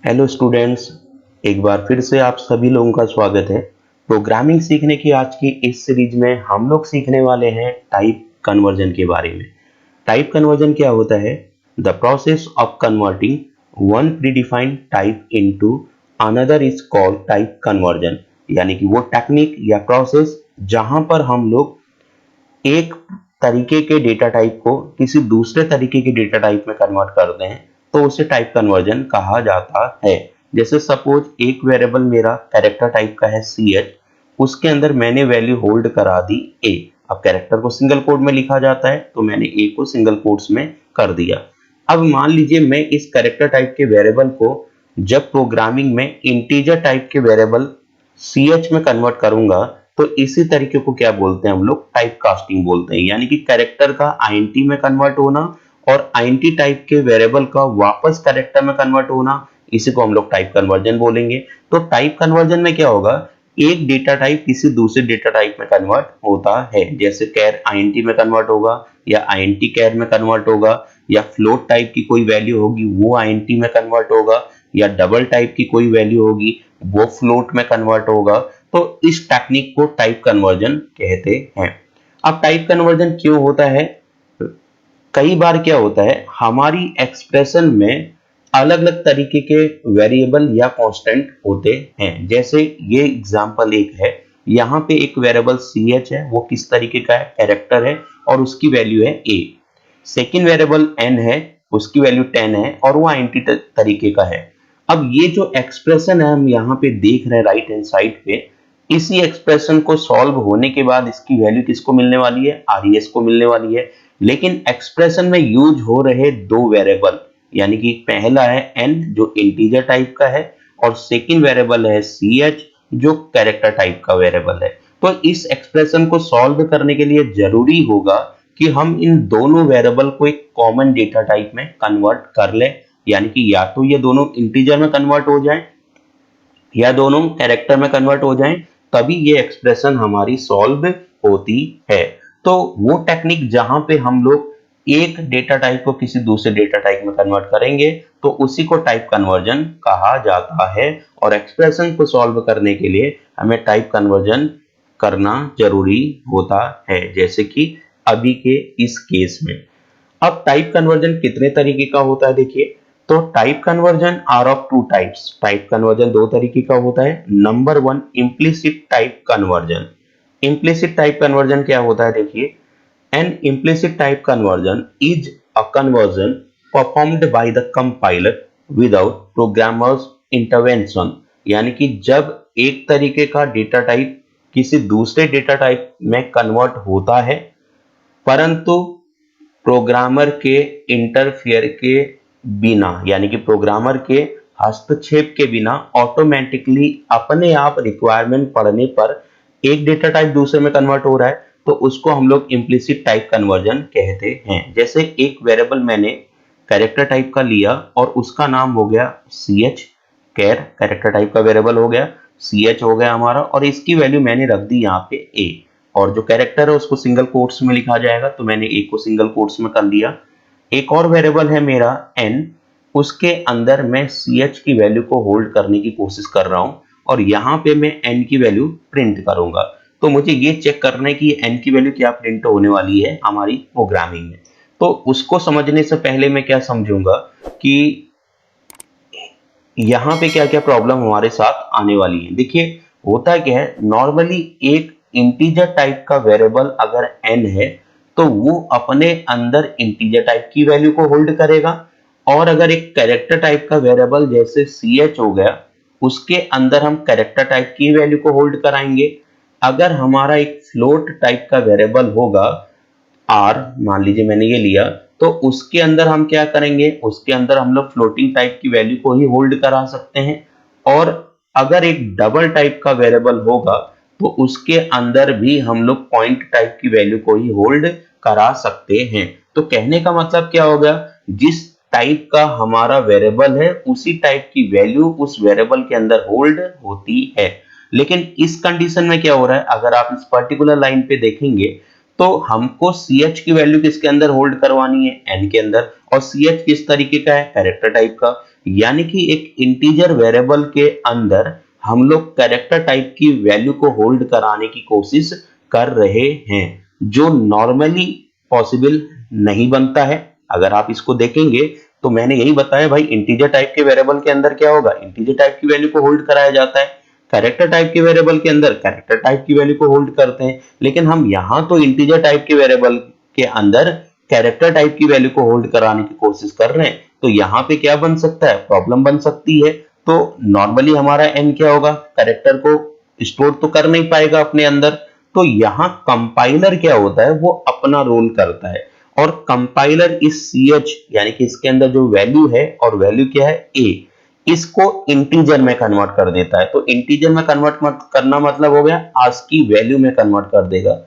Hello students, एक बार फिर से आप सभी लोगों का स्वागत है। प्रोग्रामिंग सीखने की आज की इस सीरीज में हम लोग सीखने वाले हैं टाइप कन्वर्जन के बारे में। टाइप कन्वर्जन क्या होता है? The process of converting one predefined type into another is called type conversion. यानी कि वो टेक्निक या प्रोसेस जहां पर हम लोग एक तरीके के डेटा टाइप को किसी दूसरे तरीके के डेटा टाइप में कन्वर्ट करते हैं, तो उसे टाइप कन्वर्जन कहा जाता है। जैसे सपोज एक वेरिएबल मेरा कैरेक्टर टाइप का है CH, उसके अंदर मैंने वैल्यू होल्ड करा दी A। अब कैरेक्टर को सिंगल कोड में लिखा जाता है, तो मैंने A को सिंगल कोट्स में कर दिया। अब मान लीजिए मैं इस कैरेक्टर टाइप के वेरिएबल को जब प्रोग्रामिंग में इंटीजर टाइप के वेरिएबल CH में कन्वर्ट करूंगा, तो इसी तरीके को क्या बोलते हैं हम लोग? टाइप कास्टिंग बोलते हैं। यानी कि कैरेक्टर का INT में कन्वर्ट होना और INT टाइप के वेरिएबल का वापस कैरेक्टर में कन्वर्ट होना, इसी को हम लोग टाइप कन्वर्जन बोलेंगे। तो टाइप कन्वर्जन में क्या होगा? एक डेटा टाइप किसी दूसरे डेटा टाइप में कन्वर्ट होता है। जैसे कैर INT में कन्वर्ट होगा, या INT कैर में कन्वर्ट होगा, या फ्लोट टाइप की कोई वैल्यू होगी वो INT में कन्वर्ट होगा, या डबल टाइप की कोई वैल्यू होगी वो फ्लोट में कन्वर्ट होगा। तो इस टेक्निक को टाइप कन्वर्जन कहते हैं। अब टाइप कन्वर्जन क्यों होता है? कई बार क्या होता है, हमारी एक्सप्रेशन में अलग अलग तरीके के वेरिएबल या कांस्टेंट होते हैं। जैसे ये एग्जांपल एक है, यहाँ पे एक वेरिएबल CH है, वो किस तरीके का है? कैरेक्टर है, और उसकी वैल्यू है A। सेकेंड वेरिएबल N है, उसकी वैल्यू 10 है और वो INT तरीके का है। अब ये जो एक्सप्रेशन है हम यहाँ पे देख रहे हैं राइट हैंड साइड पे, इसी एक्सप्रेशन को सॉल्व होने के बाद इसकी वैल्यू किसको मिलने वाली है? RES को मिलने वाली है। लेकिन एक्सप्रेशन में यूज हो रहे दो वेरिएबल, यानी कि पहला है n जो इंटीजर टाइप का है, और सेकंड वेरिएबल है CH जो कैरेक्टर टाइप का वेरिएबल है। तो इस एक्सप्रेशन को सॉल्व करने के लिए जरूरी होगा कि हम इन दोनों वेरिएबल को एक कॉमन डेटा टाइप में कन्वर्ट कर लें। यानी कि या तो ये दोनों इंटीजर में कन्वर्ट हो जाएं या दोनों कैरेक्टर में कन्वर्ट हो जाएं, तभी ये एक्सप्रेशन हमारी सॉल्व होती है। तो वो टेक्निक जहां पे हम लोग एक डेटा टाइप को किसी दूसरे डेटा टाइप में कन्वर्ट करेंगे, तो उसी को टाइप कन्वर्जन कहा जाता है। और एक्सप्रेशन को सॉल्व करने के लिए हमें टाइप कन्वर्जन करना जरूरी होता है, जैसे कि अभी के इस केस में। अब टाइप कन्वर्जन कितने तरीके का होता है देखिए। तो type conversion are of two types. Type conversion दो तरीके का होता है। Number one, implicit type conversion. Implicit type conversion क्या होता है देखिए। An implicit type conversion is a conversion performed by the compiler without programmer's intervention. यानी कि जब एक तरीके का डेटा टाइप किसी दूसरे डेटा टाइप में कन्वर्ट होता है, परंतु प्रोग्रामर के इंटरफियर के बिना, यानी कि प्रोग्रामर के हस्तक्षेप के बिना ऑटोमेटिकली अपने आप रिक्वायरमेंट पड़ने पर एक डेटा टाइप दूसरे में कन्वर्ट हो रहा है, तो उसको हम लोग इम्प्लिसिट टाइप कन्वर्जन कहते हैं। जैसे एक वेरिएबल मैंने कैरेक्टर टाइप का लिया और उसका नाम हो गया CH, कैरेक्टर टाइप का वेरिएबल हो गया, CH हो गया हमारा, और इसकी वैल्यू मैंने रख दी यहाँ पे A। और जो कैरेक्टर है उसको सिंगल कोट्स में लिखा जाएगा, तो मैंने A को सिंगल कोट्स में कर दिया। एक और वेरिएबल है मेरा N, उसके अंदर मैं CH की वैल्यू को होल्ड करने की कोशिश कर रहा हूं, और यहां पे मैं N की वैल्यू प्रिंट करूंगा। तो मुझे ये चेक करना है कि N की वैल्यू क्या प्रिंट होने वाली है हमारी प्रोग्रामिंग में। तो उसको समझने से पहले मैं क्या समझूंगा कि यहाँ पे क्या क्या प्रॉब्लम हमारे साथ आने वाली है। देखिए होता क्या है, नॉर्मली एक इंटीजर टाइप का वेरिएबल अगर n है, तो वो अपने अंदर इंटीजर टाइप की वैल्यू को होल्ड करेगा। और अगर एक कैरेक्टर टाइप का वेरिएबल जैसे CH हो गया, उसके अंदर हम कैरेक्टर टाइप की वैल्यू को होल्ड कराएंगे। अगर हमारा एक फ्लोट टाइप का वेरिएबल होगा R, मान लीजिए मैंने ये लिया, तो उसके अंदर हम क्या करेंगे, उसके अंदर हम लोग फ्लोटिंग टाइप की वैल्यू को ही होल्ड करा सकते हैं। और अगर एक डबल टाइप का वेरिएबल होगा, तो उसके अंदर भी हम लोग पॉइंट टाइप की वैल्यू को ही होल्ड करा सकते हैं। तो कहने का मतलब क्या हो गया, जिस टाइप का हमारा वेरिएबल है उसी टाइप की वैल्यू उस वेरिएबल के अंदर होल्ड होती है। लेकिन इस कंडीशन में क्या हो रहा है, अगर आप इस पर्टिकुलर लाइन पे देखेंगे, तो हमको CH की वैल्यू किसके अंदर होल्ड करवानी है? N के अंदर। और CH किस तरीके का है? कैरेक्टर टाइप का। यानी कि एक इंटीजर वेरिएबल के अंदर हम लोग कैरेक्टर टाइप की वैल्यू को होल्ड कराने की कोशिश कर रहे हैं, जो नॉर्मली पॉसिबल नहीं बनता है। अगर आप इसको देखेंगे तो मैंने यही बताया भाई, इंटीजर टाइप के वेरिएबल के अंदर क्या होगा, इंटीजर टाइप की वैल्यू को होल्ड कराया जाता है। कैरेक्टर टाइप के वेरिएबल के अंदर कैरेक्टर टाइप की वैल्यू को होल्ड करते हैं, लेकिन हम यहां तो इंटीजर टाइप के वेरिएबल के अंदर कैरेक्टर टाइप की वैल्यू को होल्ड कराने की कोशिश कर रहे हैं। तो यहाँ पे क्या बन सकता है, प्रॉब्लम बन सकती है। तो नॉर्मली हमारा n क्या होगा, कैरेक्टर को स्टोर तो कर नहीं पाएगा अपने अंदर। तो यहाँ कंपाइलर क्या होता है, वो अपना रोल करता है, और कंपाइलर इस ch यानी कि इसके अंदर जो वैल्यू है, और वैल्यू क्या है a, इसको इंटीजर में कन्वर्ट कर देता है। तो इंटीजर में कन्वर्ट करना मतलब हो गया ASCII वैल्यू में कन्वर्ट कर देगा,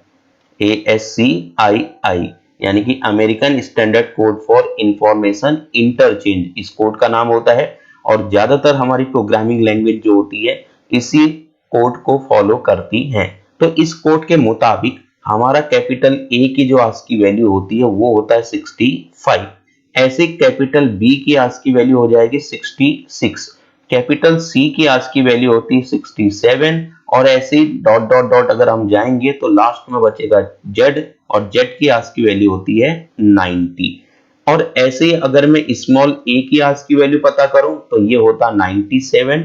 ASCII, यानी कि American standard code for information interchange इस कोड का नाम होता है। और ज्यादातर हमारी प्रोग्रामिंग लैंग्वेज जो होती है इसी कोड को फॉलो करती है। तो इस कोड के मुताबिक हमारा कैपिटल A की जो ASCII वैल्यू होती है वो होता है 65, ऐसे कैपिटल B की ASCII वैल्यू हो जाएगी 66, कैपिटल C की ASCII वैल्यू होती है 67, और ऐसे डॉट डॉट डॉट अगर हम जाएंगे तो लास्ट में बचेगा Z, और Z की ASCII वैल्यू होती है 90। और ऐसे ही अगर मैं स्मॉल a की ASCII वैल्यू पता करूं तो ये होता 97,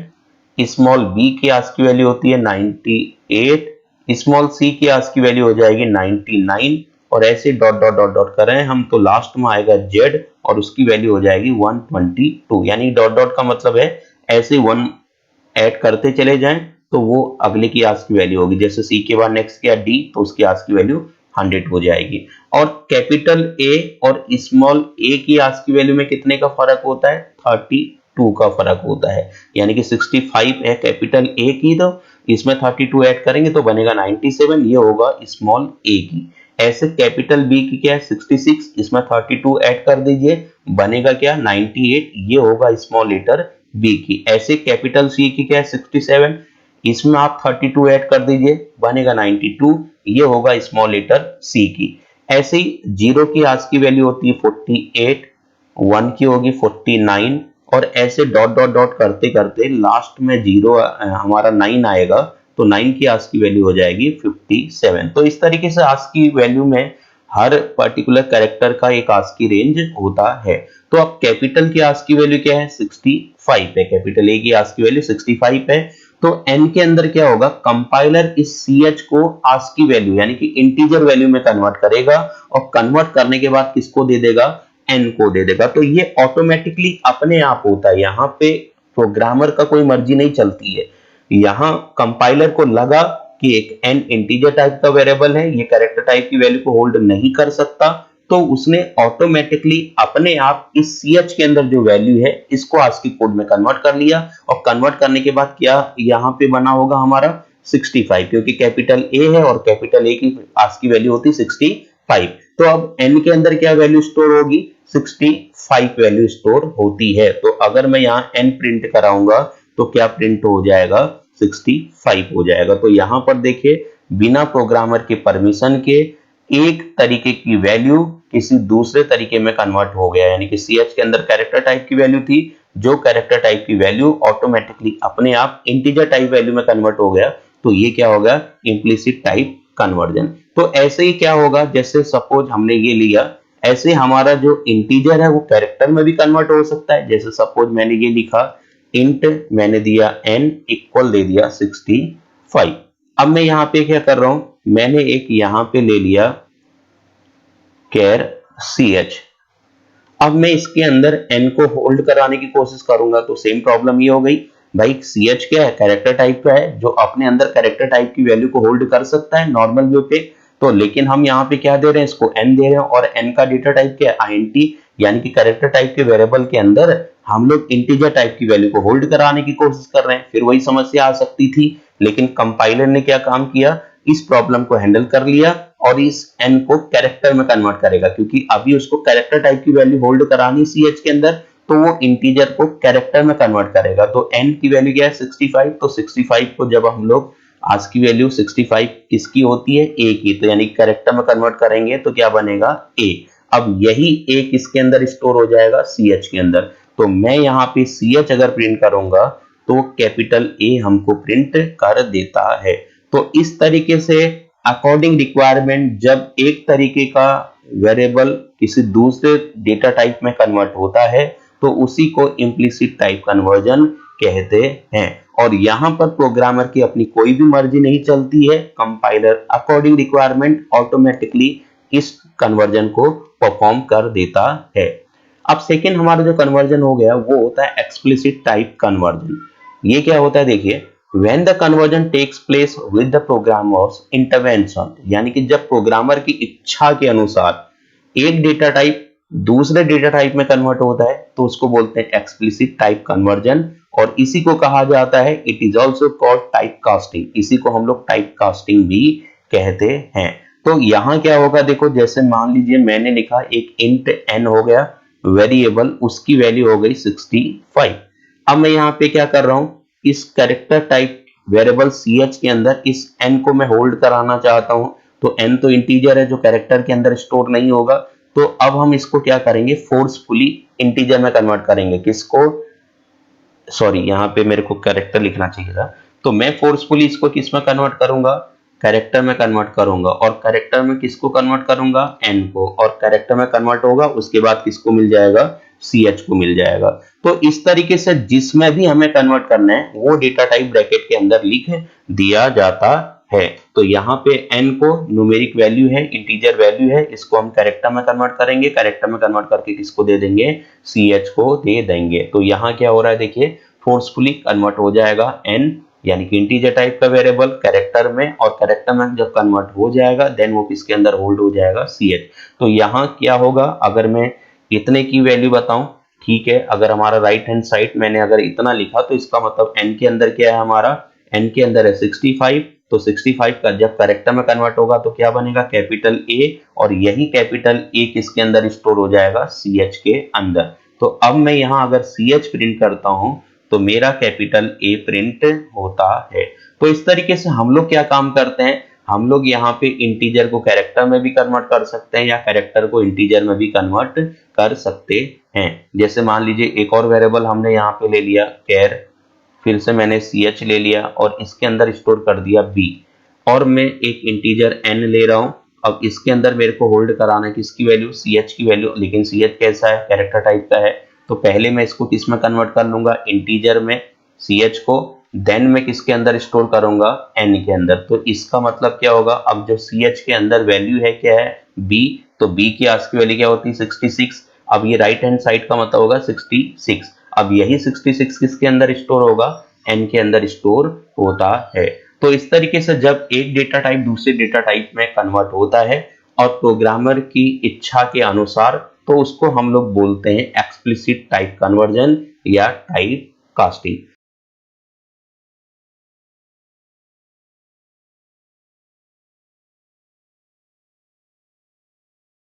स्मॉल b की ASCII वैल्यू होती है 98, स्मॉल c की ASCII वैल्यू हो जाएगी 99, और ऐसे डॉट डॉट डॉट डॉट कर रहे हैं हम तो लास्ट में आएगा z, और उसकी वैल्यू हो जाएगी 122। यानी डॉट डॉट का मतलब है ऐसे 1 ऐड करते चले जाएं तो वो अगले की ASCII वैल्यू होगी। जैसे C के बाद नेक्स्ट किया D तो उसकी ASCII वैल्यू 100 हो जाएगी। और कैपिटल A और स्मॉल a की ASCII वैल्यू में कितने का फर्क होता है, 32 का फर्क होता है। यानी कि 65 है कैपिटल A की, तो इसमें 32 ऐड करेंगे तो बनेगा 97, ये होगा स्मॉल a की। ऐसे कैपिटल B की क्या है 66, इसमें 32 ऐड कर दीजिए, बनेगा क्या 98, ये होगा स्मॉल लेटर B की। ऐसे कैपिटल C की क्या है 67, इसमें आप 32 ऐड कर दीजिए, बनेगा 92, ये होगा स्मॉल लेटर C की। ऐसे ही 0 की ASCII वैल्यू होती है 48, 1 की होगी 49, और ऐसे डॉट डॉट डॉट करते करते लास्ट में 0 हमारा 9 आएगा तो 9 की ASCII वैल्यू हो जाएगी 57। तो इस तरीके से ASCII वैल्यू में हर पर्टिकुलर कैरेक्टर का एक ASCII रेंज होता है। तो अब कैपिटल की ASCII वैल्यू क्या है 65 है, कैपिटल A की ASCII वैल्यू 65 है। तो n के अंदर क्या होगा, कंपाइलर इस ch को ASCII वैल्यू यानी कि इंटीजर वैल्यू में कन्वर्ट करेगा, और कन्वर्ट करने के बाद किसको दे देगा, n को दे देगा। तो ये ऑटोमेटिकली अपने आप होता है, यहाँ पे प्रोग्रामर का कोई मर्जी नहीं चलती है। यहाँ कंपाइलर को लगा कि एक n इंटीजर टाइप का वेरिएबल है, ये कैरेक्टर टाइप की वैल्यू को होल्ड नहीं कर सकता, तो उसने ऑटोमेटिकली अपने आप इस ch के अंदर जो वैल्यू है इसको ASCII कोड में कन्वर्ट कर लिया। और कन्वर्ट करने के बाद क्या यहाँ पे बना होगा हमारा 65, क्योंकि कैपिटल A है और कैपिटल A की ASCII वैल्यू होती है 65। तो अब n के अंदर क्या वैल्यू स्टोर होगी, 65 वैल्यू स्टोर होती है। तो अगर मैं यहाँ n प्रिंट कराऊंगा तो क्या प्रिंट हो जाएगा, 65 हो जाएगा। तो यहाँ पर देखिए बिना प्रोग्रामर के परमिशन के एक तरीके की वैल्यू किसी दूसरे तरीके में कन्वर्ट हो गया, यानी कि ch के अंदर कैरेक्टर टाइप की वैल्यू थी, जो कैरेक्टर टाइप की वैल्यू ऑटोमेटिकली अपने आप इंटीजर टाइप वैल्यू में कन्वर्ट हो गया। तो ये क्या होगा, इम्प्लिसिट टाइप कन्वर्जन। तो ऐसे ही क्या होगा, जैसे सपोज हमने ये लिया, ऐसे हमारा जो इंटीजर है वो कैरेक्टर में भी कन्वर्ट हो सकता है। जैसे सपोज मैंने ये लिखा इंट, मैंने दिया n इक्वल दे दिया 65। अब मैं यहाँ पे क्या कर रहा हूं, मैंने एक यहाँ पे ले लिया कैर ch। अब मैं इसके अंदर n को होल्ड कराने की कोशिश करूंगा तो सेम प्रॉब्लम ये हो गई, भाई ch क्या है, कैरेक्टर टाइप का है, जो अपने अंदर कैरेक्टर टाइप की वैल्यू को होल्ड कर सकता है नॉर्मल वे पे। तो लेकिन हम यहाँ पे क्या दे रहे हैं, इसको n दे रहे हैं, और n का डेटा टाइप क्या है int, यानी कि कैरेक्टर टाइप के वेरिएबल के अंदर हम लोग इंटीजर टाइप की वैल्यू को होल्ड कराने की कोशिश कर रहे हैं। फिर वही समस्या आ सकती थी, लेकिन कंपाइलर ने क्या काम किया, इस प्रॉब्लम को हैंडल कर लिया और इस n को कैरेक्टर में कन्वर्ट करेगा, क्योंकि अभी उसको कैरेक्टर टाइप की वैल्यू होल्ड करानी ch के अंदर, तो वो इंटीजर को कैरेक्टर में कन्वर्ट करेगा। तो n की वैल्यू क्या है 65, तो 65 को जब हम लोग ASCII वैल्यू 65 किसकी होती है, a की, तो यानी कैरेक्टर में कन्वर्ट करेंगे तो क्या बनेगा a। अब यही a किसके अंदर स्टोर हो जाएगा, ch के अंदर। तो मैं यहाँ पे CH अगर प्रिंट करूंगा तो कैपिटल ए हमको प्रिंट कर देता है। तो इस तरीके से अकॉर्डिंग रिक्वायरमेंट जब एक तरीके का वेरिएबल किसी दूसरे डेटा टाइप में कन्वर्ट होता है तो उसी को इम्प्लिसिट टाइप कन्वर्जन कहते हैं। और यहाँ पर प्रोग्रामर की अपनी कोई भी मर्जी नहीं चलती है, कंपाइलर अकॉर्डिंग रिक्वायरमेंट ऑटोमेटिकली इस कन्वर्जन को परफॉर्म कर देता है। अब सेकेंड हमारा जो कन्वर्जन हो गया वो होता है एक्सप्लिसिट टाइप कन्वर्जन। ये क्या होता है देखिए, when the conversion takes place with the programmer's intervention, यानी कि जब प्रोग्रामर की इच्छा के अनुसार एक डेटा टाइप दूसरे डेटा टाइप में कन्वर्ट होता है तो उसको बोलते हैं एक्सप्लिसिट टाइप कन्वर्जन, और इसी को कहा जाता है it is also called type casting. इसी को हम लोग टाइप कास्टिंग भी कहते हैं। तो यहाँ क्या होगा देखो, जैसे मान लीजिए मैंने लिखा एक इंट n हो गया वेरिएबल, उसकी वैल्यू हो गई 65। अब मैं यहाँ पे क्या कर रहा हूं, इस कैरेक्टर टाइप वेरिएबल CH के अंदर इस n को मैं होल्ड कराना चाहता हूं। तो n तो इंटीजर है जो कैरेक्टर के अंदर स्टोर नहीं होगा, तो अब हम इसको क्या करेंगे, फोर्सफुली इंटीजर में कन्वर्ट करेंगे। किसको, सॉरी यहाँ पे मेरे को कैरेक्टर लिखना चाहिए था। तो मैं फोर्सफुली इसको किस में कन्वर्ट करूंगा, कैरेक्टर में कन्वर्ट करूंगा। और कैरेक्टर में किसको कन्वर्ट करूंगा, n को। और कैरेक्टर में कन्वर्ट होगा उसके बाद किसको मिल जाएगा, CH को मिल जाएगा। तो इस तरीके से जिसमें भी हमें कन्वर्ट करना है वो डेटा टाइप ब्रैकेट के अंदर लिख दिया जाता है। तो यहाँ पे n को न्यूमेरिक वैल्यू है, इंटीजर वैल्यू है, इसको हम कैरेक्टर में कन्वर्ट करेंगे। कैरेक्टर में कन्वर्ट करके किसको दे देंगे, CH को दे देंगे। तो यहाँ क्या हो रहा है देखिए, फोर्सफुली कन्वर्ट हो जाएगा n यानी कि इंटीजर टाइप का वेरिएबल कैरेक्टर में, और कैरेक्टर में जब कन्वर्ट हो जाएगा देन वो किसके अंदर होल्ड हो जाएगा, CH। तो यहाँ क्या होगा, अगर मैं इतने की वैल्यू बताऊं, ठीक है, अगर हमारा राइट हैंड साइड मैंने अगर इतना लिखा तो इसका मतलब n के अंदर क्या है, हमारा n के अंदर है 65। तो 65 का जब कैरेक्टर में कन्वर्ट होगा तो क्या बनेगा, कैपिटल A, और यही कैपिटल A किसके अंदर स्टोर हो जाएगा, CH के अंदर। तो अब मैं यहाँ अगर CH प्रिंट करता हूं तो मेरा कैपिटल A प्रिंट होता है। तो इस तरीके से हम लोग क्या काम करते हैं, हम लोग यहाँ पे इंटीजर को कैरेक्टर में भी कन्वर्ट कर सकते हैं या कैरेक्टर को इंटीजर में भी कन्वर्ट कर सकते हैं। जैसे मान लीजिए एक और वेरिएबल हमने यहाँ पे ले लिया कैर, फिर से मैंने CH ले लिया और इसके अंदर स्टोर कर दिया B, और मैं एक इंटीजर n ले रहा हूं। अब इसके अंदर मेरे को होल्ड कराना है किसकी वैल्यू, CH की वैल्यू। लेकिन CH कैसा है, कैरेक्टर टाइप का है। तो पहले मैं इसको किस में कन्वर्ट कर लूंगा, इंटीजर में CH को, देन मैं किसके अंदर स्टोर करूंगा, n के अंदर। तो इसका मतलब क्या होगा, अब जो CH के अंदर वैल्यू है क्या है, B, तो B की आज की वैल्यू क्या होती है, 66। अब ये राइट हैंड साइड का मतलब होगा 66। अब यही 66 किसके अंदर स्टोर होगा, n के अंदर स्टोर होता है। तो इस तरीके से जब एक डेटा टाइप दूसरे डेटा टाइप में कन्वर्ट होता है और प्रोग्रामर की इच्छा के अनुसार, तो उसको हम लोग बोलते हैं एक्सप्लिसिट टाइप कन्वर्जन या टाइप कास्टिंग।